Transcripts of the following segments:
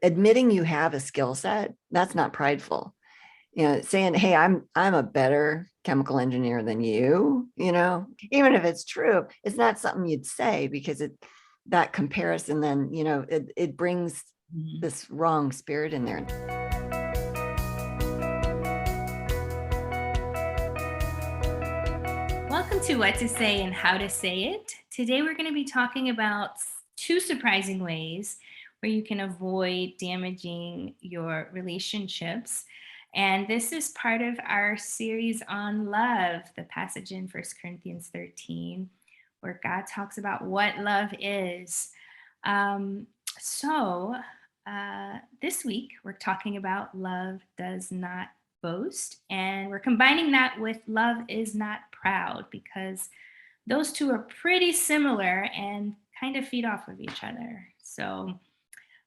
admitting you have a skill set, that's not prideful. Saying, hey, I'm a better chemical engineer than you, even if it's true, it's not something you'd say, because that comparison then, it brings this wrong spirit in there. Welcome to What to Say and How to Say It. Today we're going to be talking about 2 surprising ways where you can avoid damaging your relationships. And this is part of our series on love, the passage in 1 Corinthians 13, where God talks about what love is. This week we're talking about love does not boast, and we're combining that with love is not proud, because those two are pretty similar and kind of feed off of each other. So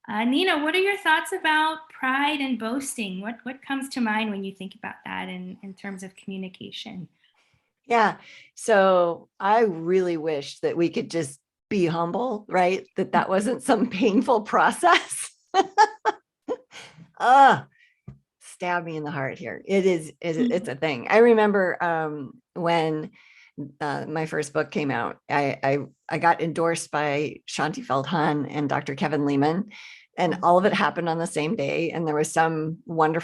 Nina, what are your thoughts about pride and boasting? What comes to mind when you think about that in terms of communication? Yeah. So I really wish that we could just be humble, right? That wasn't some painful process. Stab me in the heart here. It's a thing. I remember when my first book came out, I got endorsed by Shanti Feldhahn and Dr. Kevin Lehman, and all of it happened on the same day. And there was some wonder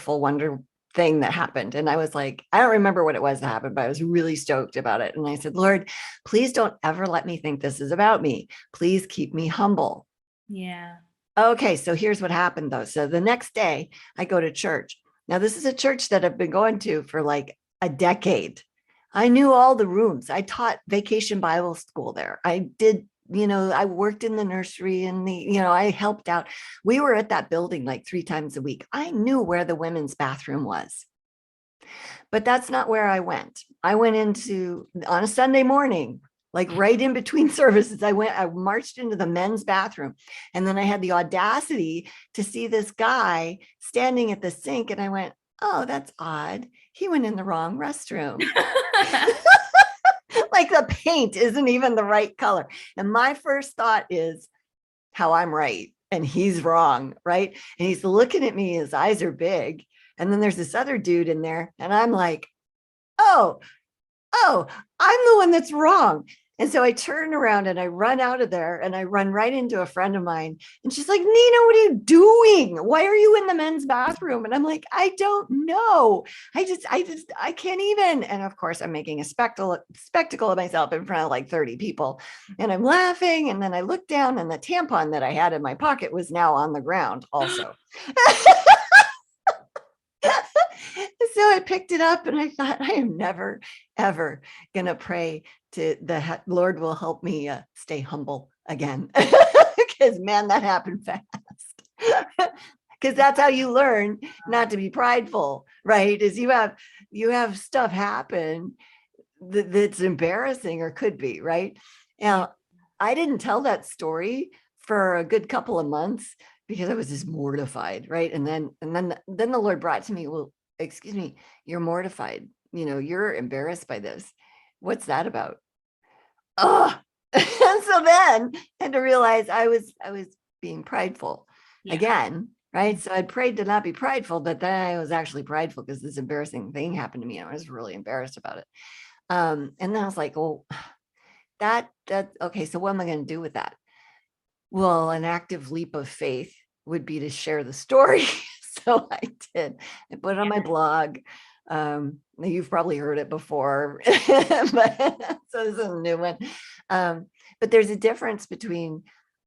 thing that happened. And I was like, I don't remember what it was that happened, but I was really stoked about it. And I said, Lord, please don't ever let me think this is about me. Please keep me humble. Yeah. Okay. So here's what happened though. So the next day I go to church. Now this is a church that I've been going to for like a decade. I knew all the rooms. I taught vacation Bible school there. I did, I worked in the nursery and I helped out. We were at that building like 3 times a week. I knew where the women's bathroom was, but that's not where I went. I went on a Sunday morning, like right in between services. I marched into the men's bathroom, and then I had the audacity to see this guy standing at the sink. And I went, oh, that's odd. He went in the wrong restroom. Like the paint isn't even the right color. And my first thought is how I'm right and he's wrong, right? And he's looking at me, his eyes are big. And then there's this other dude in there, and I'm like, oh, I'm the one that's wrong. And so I turn around and I run out of there, and I run right into a friend of mine. And she's like, Nina, what are you doing? Why are you in the men's bathroom? And I'm like, I don't know. I can't even. And of course, I'm making a spectacle of myself in front of like 30 people. And I'm laughing. And then I look down, and the tampon that I had in my pocket was now on the ground also. So I picked it up, and I thought, I am never, ever going to pray to the Lord will help me stay humble again. Because man, that happened fast. Because that's how you learn not to be prideful, right? Is you have stuff happen that's embarrassing, or could be, right? Now, I didn't tell that story for a good couple of months because I was just mortified, right? And then the Lord brought to me, well, excuse me, you're mortified. You're embarrassed by this. What's that about? Oh, and so then I had to realize I was being prideful again, right? So I prayed to not be prideful, but then I was actually prideful because this embarrassing thing happened to me. And I was really embarrassed about it. And then I was like, well, that okay. So what am I going to do with that? Well, an active leap of faith would be to share the story. So I did. I put it on my blog. You've probably heard it before, but so this is a new one. But there's a difference between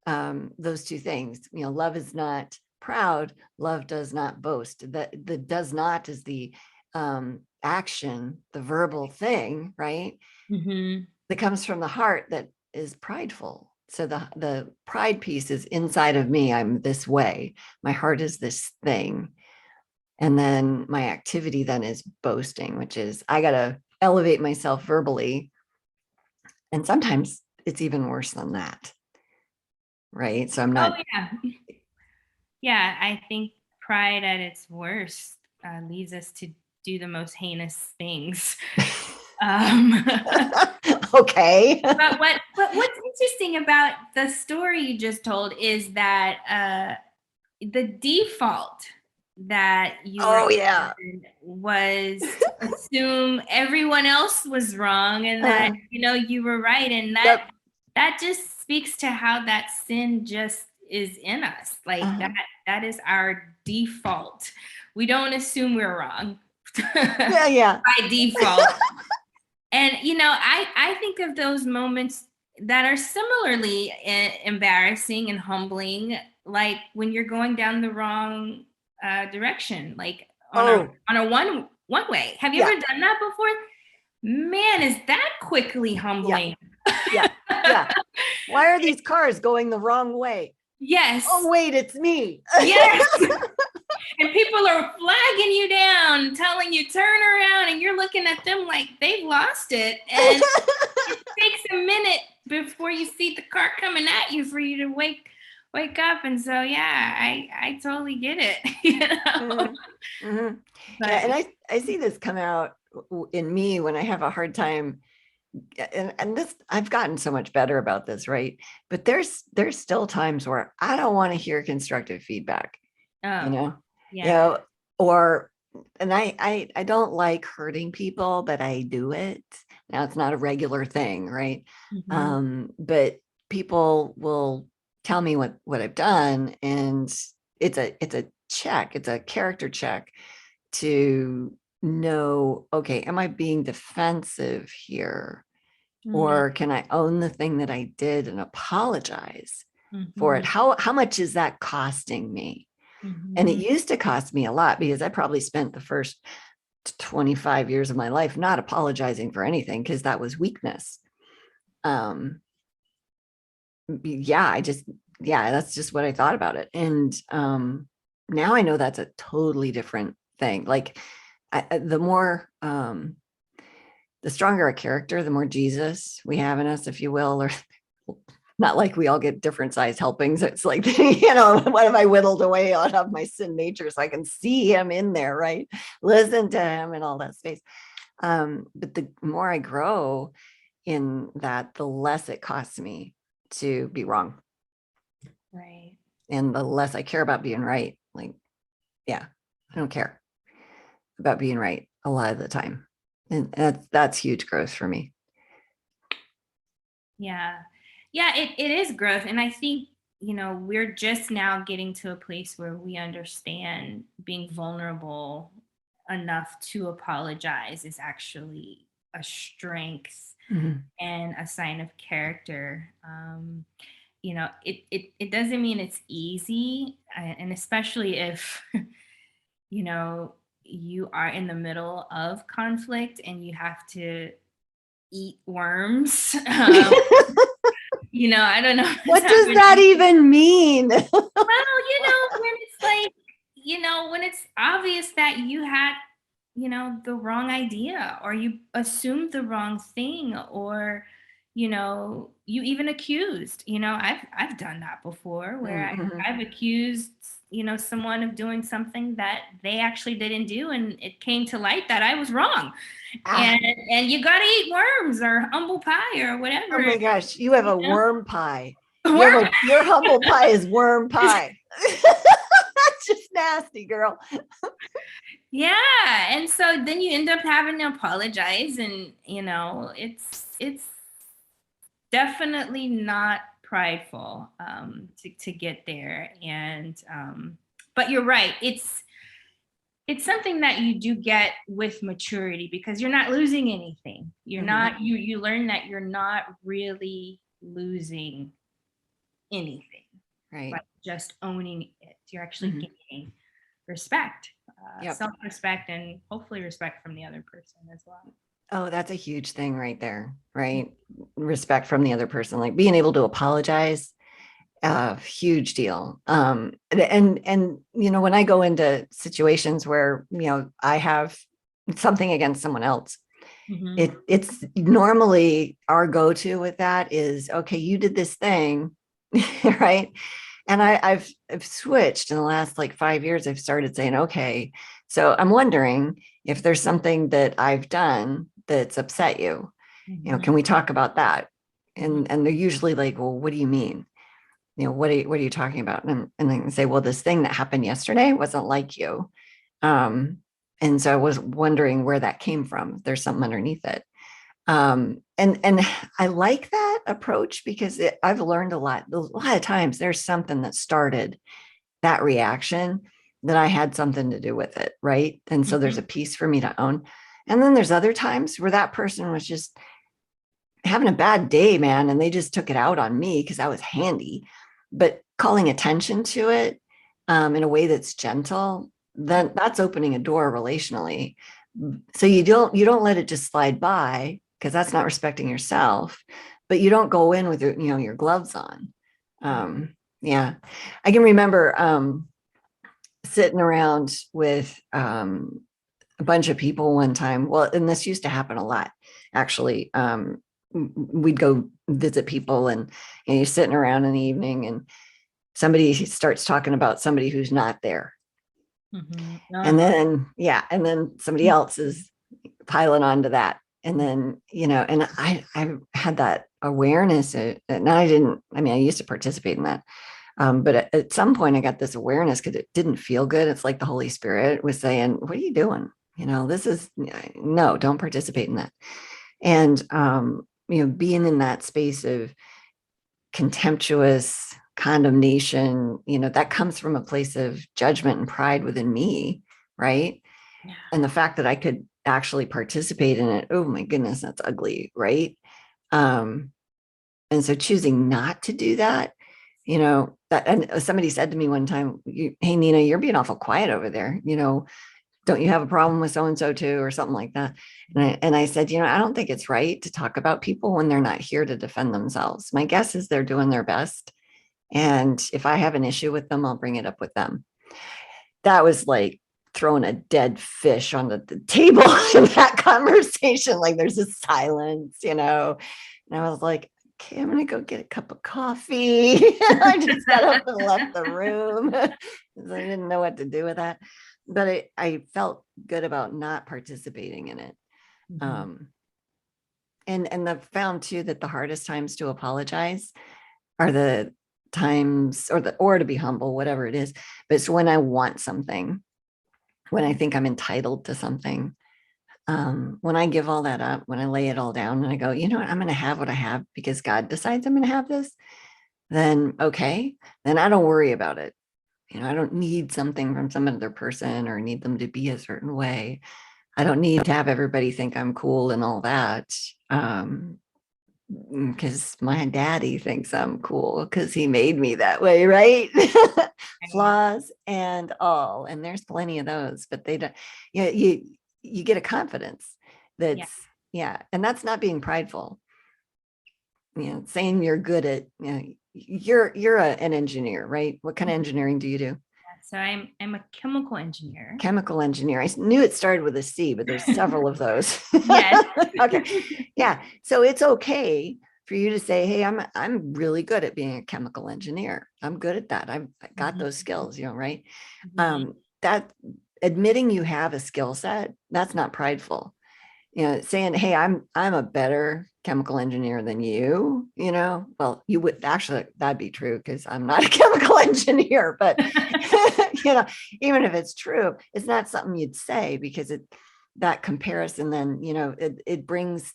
those two things. Love is not proud. Love does not boast. The does not is the action, the verbal thing, right? Mm-hmm. That comes from the heart, that is prideful. So the pride piece is inside of me. I'm this way. My heart is this thing. And then my activity then is boasting, which is I got to elevate myself verbally. And sometimes it's even worse than that. Right. So I'm not. Oh, yeah. Yeah. I think pride at its worst leads us to do the most heinous things. Okay. But what's interesting about the story you just told is that the default that you were Oh yeah. in was to assume everyone else was wrong and that you were right, and Yep. that just speaks to how that sin just is in us. Like that is our default. We don't assume we're wrong Yeah, yeah. by default. And I think of those moments that are similarly embarrassing and humbling, like when you're going down the wrong direction, like on a Oh, on a one way. Have you yeah, ever done that before? Man, is that quickly yeah, humbling. yeah, yeah. Why are these cars going the wrong way? Yes. Oh, wait, it's me. Yes. And people are flagging you down, telling you turn around, and you're looking at them like they've lost it. And it takes a minute before you see the car coming at you for you to wake up. And so I totally get it. Mm-hmm. Mm-hmm. But Yeah, and I see this come out in me when I have a hard time, and this, I've gotten so much better about this, right? But there's still times where I don't want to hear constructive feedback, you know, yeah. or and I don't like hurting people, but I do it. Now it's not a regular thing, right? But people will tell me what I've done, and it's a check, it's a character check to know, okay, am I being defensive here? Or can I own the thing that I did and apologize for it? How much is that costing me? And it used to cost me a lot because I probably spent the first 25 years of my life not apologizing for anything because that was weakness. Yeah, that's just what I thought about it. And now I know that's a totally different thing. Like the more the stronger a character, the more Jesus we have in us, if you will, or not like we all get different size helpings. It's like, what have I whittled away out of my sin nature so I can see him in there, right? Listen to him and all that space. But the more I grow in that, the less it costs me to be wrong. Right. And the less I care about being right. Like, yeah, I don't care about being right a lot of the time. And that's huge growth for me. Yeah. It is growth. And I think, we're just now getting to a place where we understand being vulnerable enough to apologize is actually a strength and a sign of character. It doesn't mean it's easy. And especially if, you are in the middle of conflict and you have to eat worms. I don't know. What does that even mean? Well, when it's like, when it's obvious that you had, the wrong idea, or you assumed the wrong thing, or, you even accused, I've done that before where I've accused, someone of doing something that they actually didn't do. And it came to light that I was wrong. And you got to eat worms or humble pie or whatever. Oh my gosh, you have a worm pie. Your humble pie is worm pie. That's just nasty, girl. Yeah. And so then you end up having to apologize, and it's definitely not prideful to get there. And but you're right, it's something that you do get with maturity, because you're not losing anything. You're not, you learn that you're not really losing anything, right? But just owning it. You're actually gaining respect, self-respect, and hopefully respect from the other person as well. Oh, that's a huge thing right there, right? Respect from the other person, like being able to apologize, huge deal. And when I go into situations where, I have something against someone else, it's normally our go-to with that is, okay, you did this thing, right? And I've switched in the last like 5 years. I've started saying, okay, so I'm wondering if there's something that I've done that's upset you. Can we talk about that? And they're usually like, well, what do you mean? what are you talking about? And then say, well, this thing that happened yesterday wasn't like you. Um, and so I was wondering where that came from. There's something underneath it. And I like that approach because I've learned a lot of times there's something that started that reaction that I had something to do with it. Right. And so there's a piece for me to own. And then there's other times where that person was just having a bad day, man, and they just took it out on me because I was handy. But calling attention to it in a way that's gentle, then that's opening a door relationally. So you don't let it just slide by because that's not respecting yourself. But you don't go in with your gloves on. Yeah, I can remember sitting around with a bunch of people one time. Well, and this used to happen a lot, actually. We'd go visit people, and you're sitting around in the evening, and somebody starts talking about somebody who's not there. And then somebody else is piling onto that. And then, and I had that awareness. And I used to participate in that. But at some point I got this awareness because it didn't feel good. It's like the Holy Spirit was saying, what are you doing? No, don't participate in that. And, being in that space of contemptuous condemnation, that comes from a place of judgment and pride within me. Right. Yeah. And the fact that I could actually participate in it, oh my goodness, that's ugly. Right. And so choosing not to do that, and somebody said to me one time, hey, Nina, you're being awful quiet over there. Don't you have a problem with so-and-so too, or something like that? And I said, I don't think it's right to talk about people when they're not here to defend themselves. My guess is they're doing their best. And if I have an issue with them, I'll bring it up with them. That was like throwing a dead fish on the table in that conversation. Like there's a silence, and I was like, okay, I'm going to go get a cup of coffee. I just got up and left the room because I didn't know what to do with that. But I felt good about not participating in it. And I've found too that the hardest times to apologize are the times or to be humble, whatever it is. But it's when I want something, when I think I'm entitled to something. When I give all that up, when I lay it all down and I go, you know what, I'm going to have what I have because God decides I'm going to have this, then okay, then I don't worry about it. I don't need something from some other person or need them to be a certain way. I don't need to have everybody think I'm cool and all that. Because my daddy thinks I'm cool because he made me that way, right? Flaws and all. And there's plenty of those, but they don't, you get a confidence that's, and that's not being prideful. Saying you're good at, you're an engineer, right? What kind of engineering do you do? So I'm a chemical engineer. Chemical engineer. I knew it started with a C, but there's several of those. Yes. Okay. Yeah. So it's okay for you to say, hey, I'm really good at being a chemical engineer. I'm good at that. I got those skills, right? That admitting you have a skill set, that's not prideful. Saying, hey, I'm a better chemical engineer than you, well, you would actually, that'd be true because I'm not a chemical engineer, but even if it's true, it's not something you'd say because that comparison then, it brings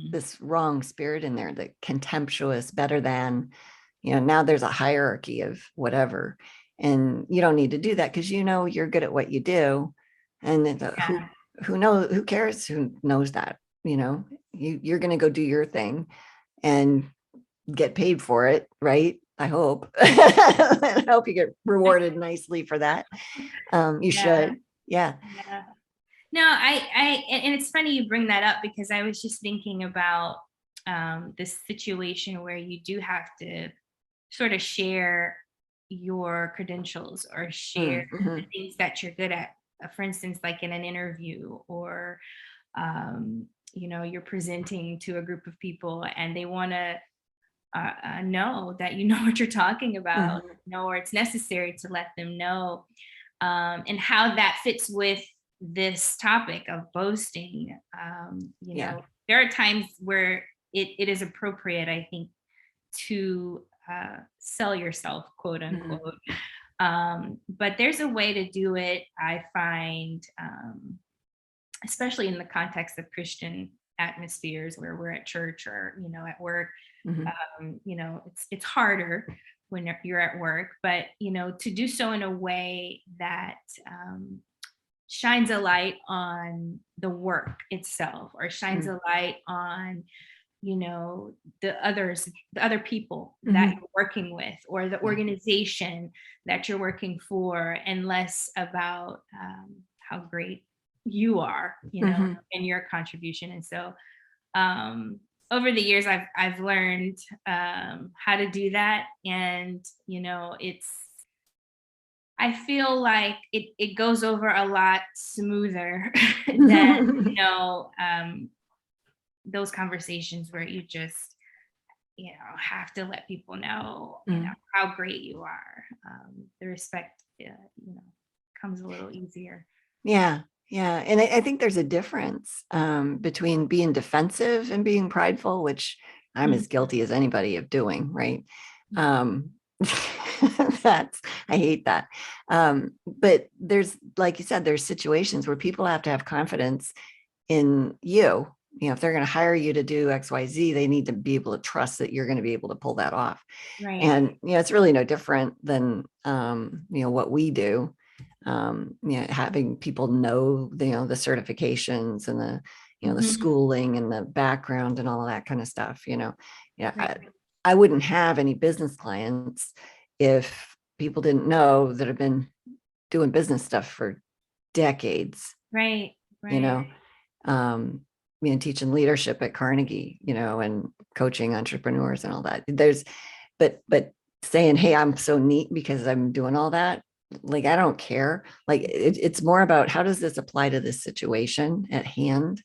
this wrong spirit in there, the contemptuous, better than, now there's a hierarchy of whatever, and you don't need to do that because you're good at what you do. And who cares who knows that, you're going to go do your thing and get paid for it, right? I hope. I hope you get rewarded nicely for that. You should. Yeah. No, and it's funny you bring that up because I was just thinking about this situation where you do have to sort of share your credentials or share the things that you're good at. For instance, like in an interview or, you're presenting to a group of people and they want to know that you know what you're talking about, or it's necessary to let them know, and how that fits with this topic of boasting. There are times where it is appropriate, I think, to sell yourself, quote Mhm. unquote. But there's a way to do it, I find, especially in the context of Christian atmospheres where we're at church or, at work. Mhm. It's harder when you're at work, but, to do so in a way that shines a light on the work itself, or shines Mm. a light on, the other people that Mhm. you're working with, or the Yeah. organization that you're working for, and less about how great you are, Mhm. and your contribution. And so, um, over the years, I've learned how to do that, and I feel like it goes over a lot smoother than those conversations where you just have to let people know Mm. how great you are. The respect comes a little easier. Yeah. Yeah. And I think there's a difference between being defensive and being prideful, which I'm Mhm. as guilty as anybody of doing, right? Yeah. Um, I hate that. But there's, like you said, there's situations where people have to have confidence in you. If they're going to hire you to do XYZ, they need to be able to trust that you're going to be able to pull that off. Right. And it's really no different than what we do. Having people know the certifications and the Mhm. schooling and the background and all of that kind of stuff. Yeah, Right. I wouldn't have any business clients if people didn't know that I've been doing business stuff for decades. Right. You Right. know, um, teaching leadership at Carnegie, and coaching entrepreneurs and all that. But saying, hey, I'm so neat because I'm doing all that. Like, I don't care. Like, it's more about how does this apply to this situation at hand,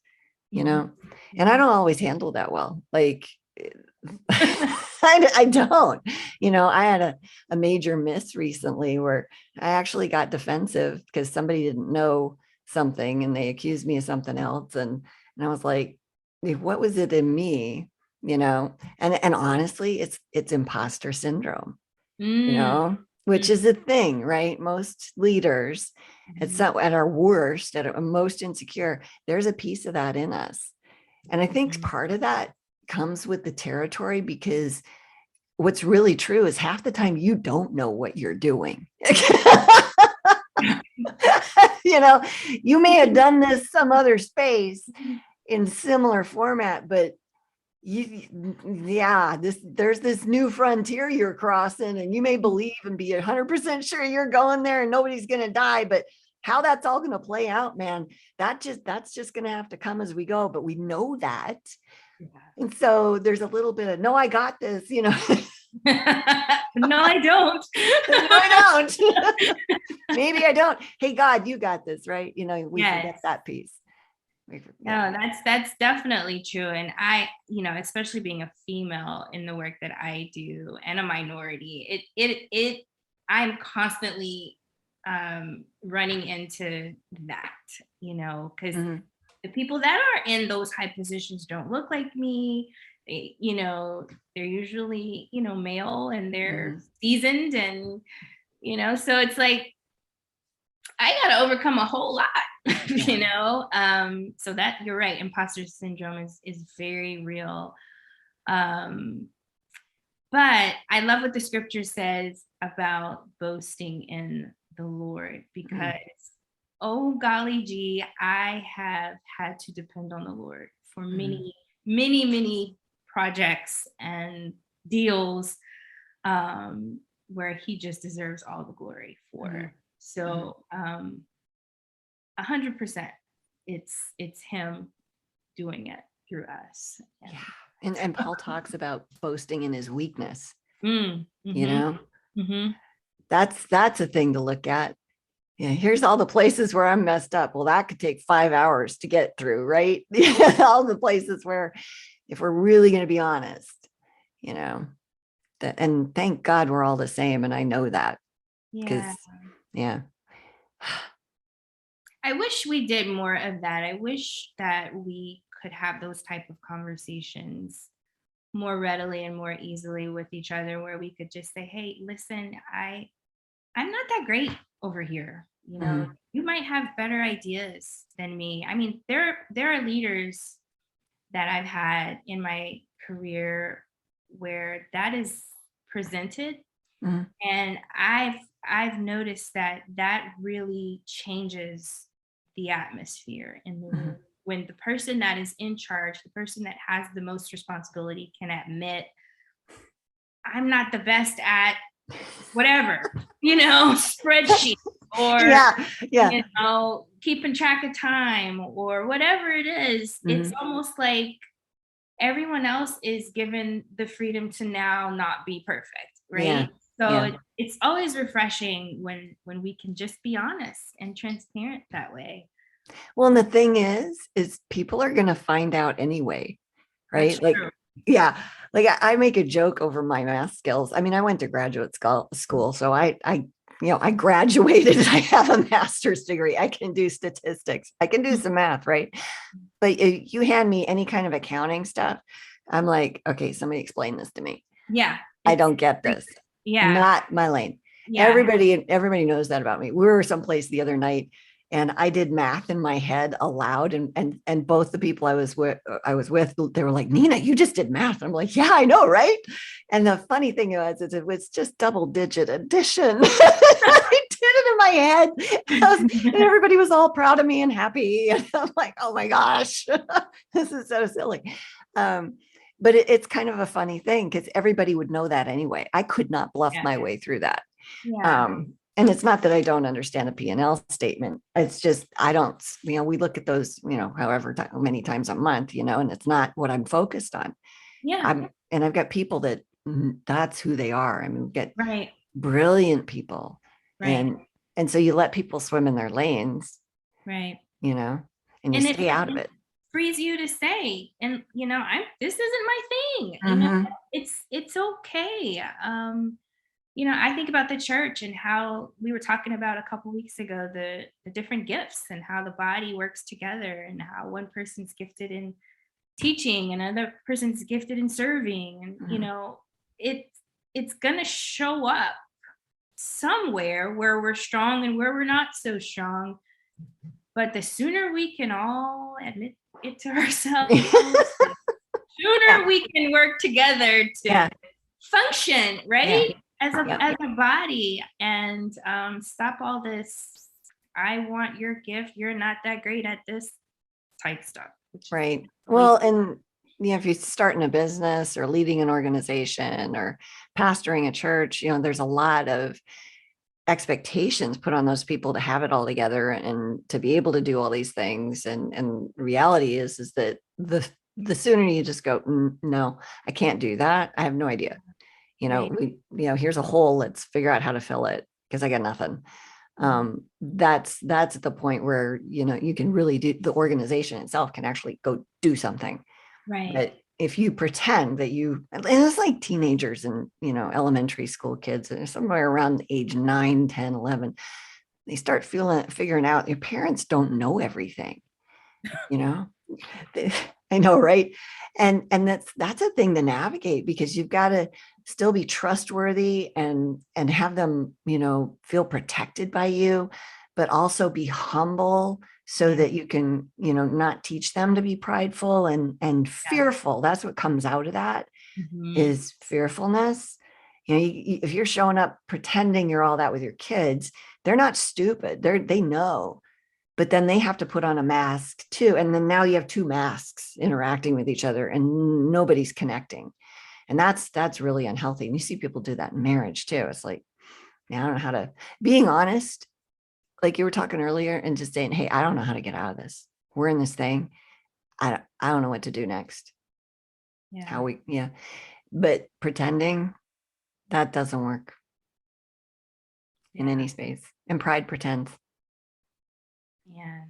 Mhm. and I Mhm. don't always handle that well. Like, I don't, I had a major miss recently where I actually got defensive because somebody didn't know something and they accused me of something else. And I was like, what was it in me? And honestly, it's imposter syndrome, Mm. which Mm. is a thing, right? Most leaders, it's Mhm. not at our worst, at our most insecure, there's a piece of that in us. And I think Mhm. part of that comes with the territory, because what's really true is half the time you don't know what you're doing. You may have done this some other space in similar format, but there's this new frontier you're crossing, and you may believe and be 100% sure you're going there and nobody's going to die, but how that's all going to play out, man, that's just going to have to come as we go. But we know that. Yeah. And so there's a little bit of, no, I got this, no, No, I don't. I don't. Maybe I don't. Hey, God, you got this, right? We forget Yes. that piece. We forget. No, that's definitely true. And especially being a female in the work that I do, and a minority, I'm constantly running into that, because Mhm. the people that are in those high positions don't look like me. They're usually, male, and they're Mhm. seasoned, and so it's like I got to overcome a whole lot, Yeah. So that, you're right, imposter syndrome is very real. Um, but I love what the scripture says about boasting in the Lord, Mhm. because oh golly gee, I have had to depend on the Lord for Mhm. many, many, many projects and deals, where he just deserves all the glory for. Mhm. Mhm. So 100%, it's him doing it through us. Yeah. And Paul talks about boasting in his weakness, Mm, you mhm, know, mhm. that's a thing to look at. Yeah, here's all the places where I'm messed up. Well, that could take 5 hours to get through, right? All the places where, if we're really going to be honest, you know, and thank God we're all the same. And I know that, because, Yeah. yeah. I wish we did more of that. I wish that we could have those type of conversations more readily and more easily with each other, where we could just say, hey, listen, I'm not that great over here. Mhm. You might have better ideas than me. I mean, there are leaders that I've had in my career where that is presented, Mhm. and I've noticed that that really changes the atmosphere in the room Mhm. when the person that is in charge, the person that has the most responsibility, can admit, I'm not the best at whatever, spreadsheet, or, Yeah, yeah. keeping track of time, or whatever it is. It's Mhm. almost like everyone else is given the freedom to now not be perfect, Yeah, right? So yeah. it's always refreshing when we can just be honest and transparent that way. Well, and the thing is people are gonna find out anyway, That's right? Like, true. yeah, like I make a joke over my math skills. I mean, I went to graduate school, so I graduated. I have a master's degree. I can do statistics. I can do some math, right? But you hand me any kind of accounting stuff, I'm like, okay, somebody explain this to me. Yeah, I it's don't get this. yeah, Not my lane. yeah. Everybody knows that about me. We were someplace the other night and I did math in my head aloud, and both the people I was with, they were like, Nina, you just did math. I'm like, yeah, I know, right? And the funny thing is it was just double digit addition. I did it in my head. And everybody was all proud of me and happy. And I'm like, oh my gosh, this is so silly. Um, but it's kind of a funny thing because everybody would know that anyway. I could not bluff Yeah, my way through that. yeah, And it's not that I don't understand a P&L statement. It's just I don't, we look at those, however many times a month, and it's not what I'm focused on. yeah. And I've got people that's who they are. I mean, we get Right, brilliant people, right, and so you let people swim in their lanes, right. you know, and you And stay out of it it. frees you to say, and I'm this isn't my thing. Mhm. It's okay. I think about the church and how we were talking about a couple weeks ago, the different gifts and how the body works together, and how one person's gifted in teaching and another person's gifted in serving, and Mhm. it's gonna show up somewhere where we're strong and where we're not so strong. But the sooner we can all admit it to ourselves, the Yeah, sooner we can work together to yeah, function, yeah, right? As a yeah. as a body, and stop all this, I want your gift, you're not that great at this type stuff, which is Right. waste. Well, and if you start in a business or leading an organization or pastoring a church, there's a lot of expectations put on those people to have it all together and to be able to do all these things. And reality is that the sooner you just go, no, I can't do that. I have no idea. Right. Here's a hole. Let's figure out how to fill it because I got nothing. Mhm. That's the point where you can really do, the organization itself can actually go do something. Right. But if you pretend that and it's like teenagers and elementary school kids, and somewhere around age 9, 10, 11, they start figuring out your parents don't know everything. you know I know, right? And that's a thing to navigate, because you've got to still be trustworthy and have them, feel protected by you, but also be humble so Yeah. that you can, not teach them to be prideful and Yeah. fearful. That's what comes out of that, Mhm. is fearfulness. If you're showing up pretending you're all that with your kids, they're not stupid. They know, but then they have to put on a mask too. And then now you have two masks interacting with each other and nobody's connecting. And that's really unhealthy. And you see people do that in marriage too. It's like, I don't know how to, being honest, like you were talking earlier, and just saying, hey, I don't know how to get out of this. We're in this thing. I don't know what to do next. Yeah. Yeah. But pretending, that doesn't work in Yeah. any space. And pride pretends. Yeah.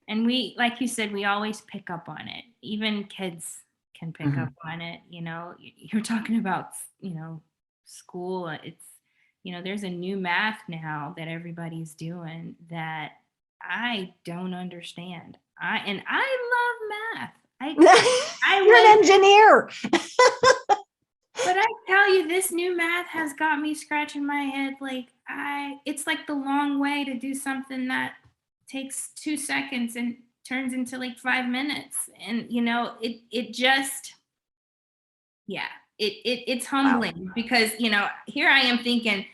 And we, like you said, we always pick up on it. Even kids can pick up Mhm. on it. You're talking about, school. There's a new math now that everybody's doing that I don't understand. I love math. I You're an was, engineer. but I tell you, this new math has got me scratching my head. Like it's like the long way to do something that takes 2 seconds and turns into like 5 minutes. And it just, yeah, it's Wow. humbling because, here I am thinking,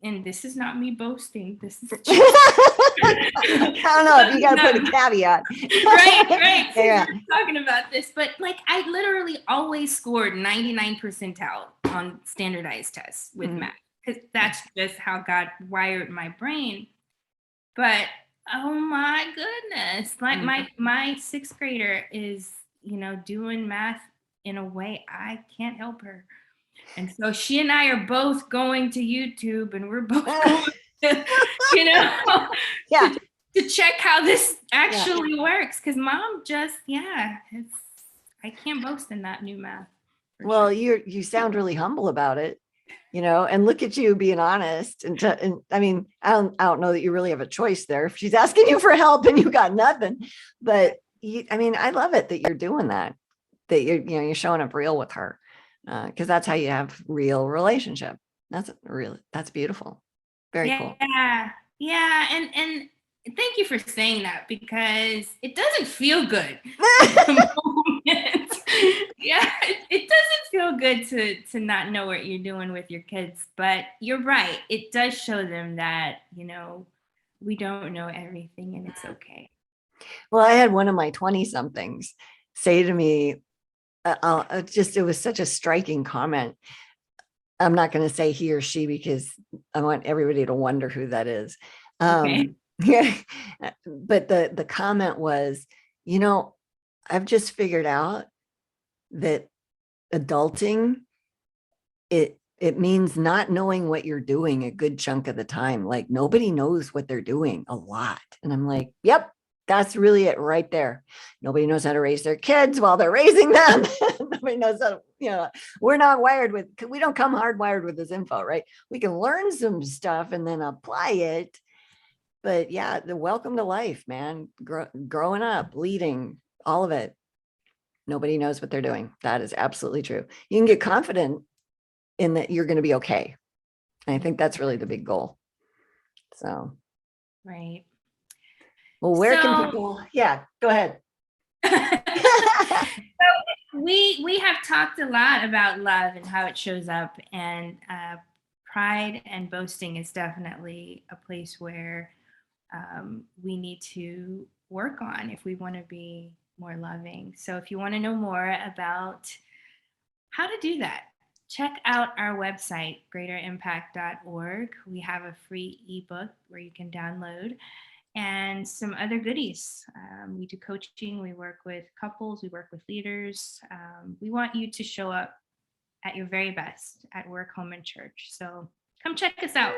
and this is not me boasting. This is just I don't know if you got to put a caveat. right. Since Yeah. we're talking about this, but like I literally always scored 99 percentile on standardized tests with math because that's just how God wired my brain. But oh my goodness, like my sixth grader is doing math in a way I can't help her. And so she and I are both going to YouTube and we're both going to, Yeah. to check how this actually works. Cause mom just, I can't boast in that new math. Well, you sound really humble about it, and look at you being honest. And I mean, I don't know that you really have a choice there. If she's asking you for help and you got nothing, but I love it that you're doing that you're showing up real with her. Because that's how you have real relationship. That's beautiful. Very cool. Yeah. And thank you for saying that because it doesn't feel good. Yeah, it doesn't feel good to not know what you're doing with your kids, but you're right. It does show them that, we don't know everything and it's okay. Well, I had one of my 20 somethings say to me, it was such a striking comment. I'm not going to say he or she because I want everybody to wonder who that is. Okay. Yeah, but the comment was, I've just figured out that adulting, it means not knowing what you're doing a good chunk of the time. Like nobody knows what they're doing a lot. And I'm like, yep, that's really it right there. Nobody knows how to raise their kids while they're raising them. Nobody knows how, we're not wired with, we don't come hardwired with this info, right? We can learn some stuff and then apply it. But yeah, the welcome to life, man. Growing up, leading, all of it. Nobody knows what they're doing. That is absolutely true. You can get confident in that you're going to be okay. And I think that's really the big goal. So, Right. well, where can people, go ahead. So we have talked a lot about love and how it shows up, and pride and boasting is definitely a place where we need to work on if we want to be more loving. So if you want to know more about how to do that, check out our website, greaterimpact.org. We have a free ebook where you can download and some other goodies. We do coaching, we work with couples, we work with leaders. We want you to show up at your very best at work, home, and church. So come check us out.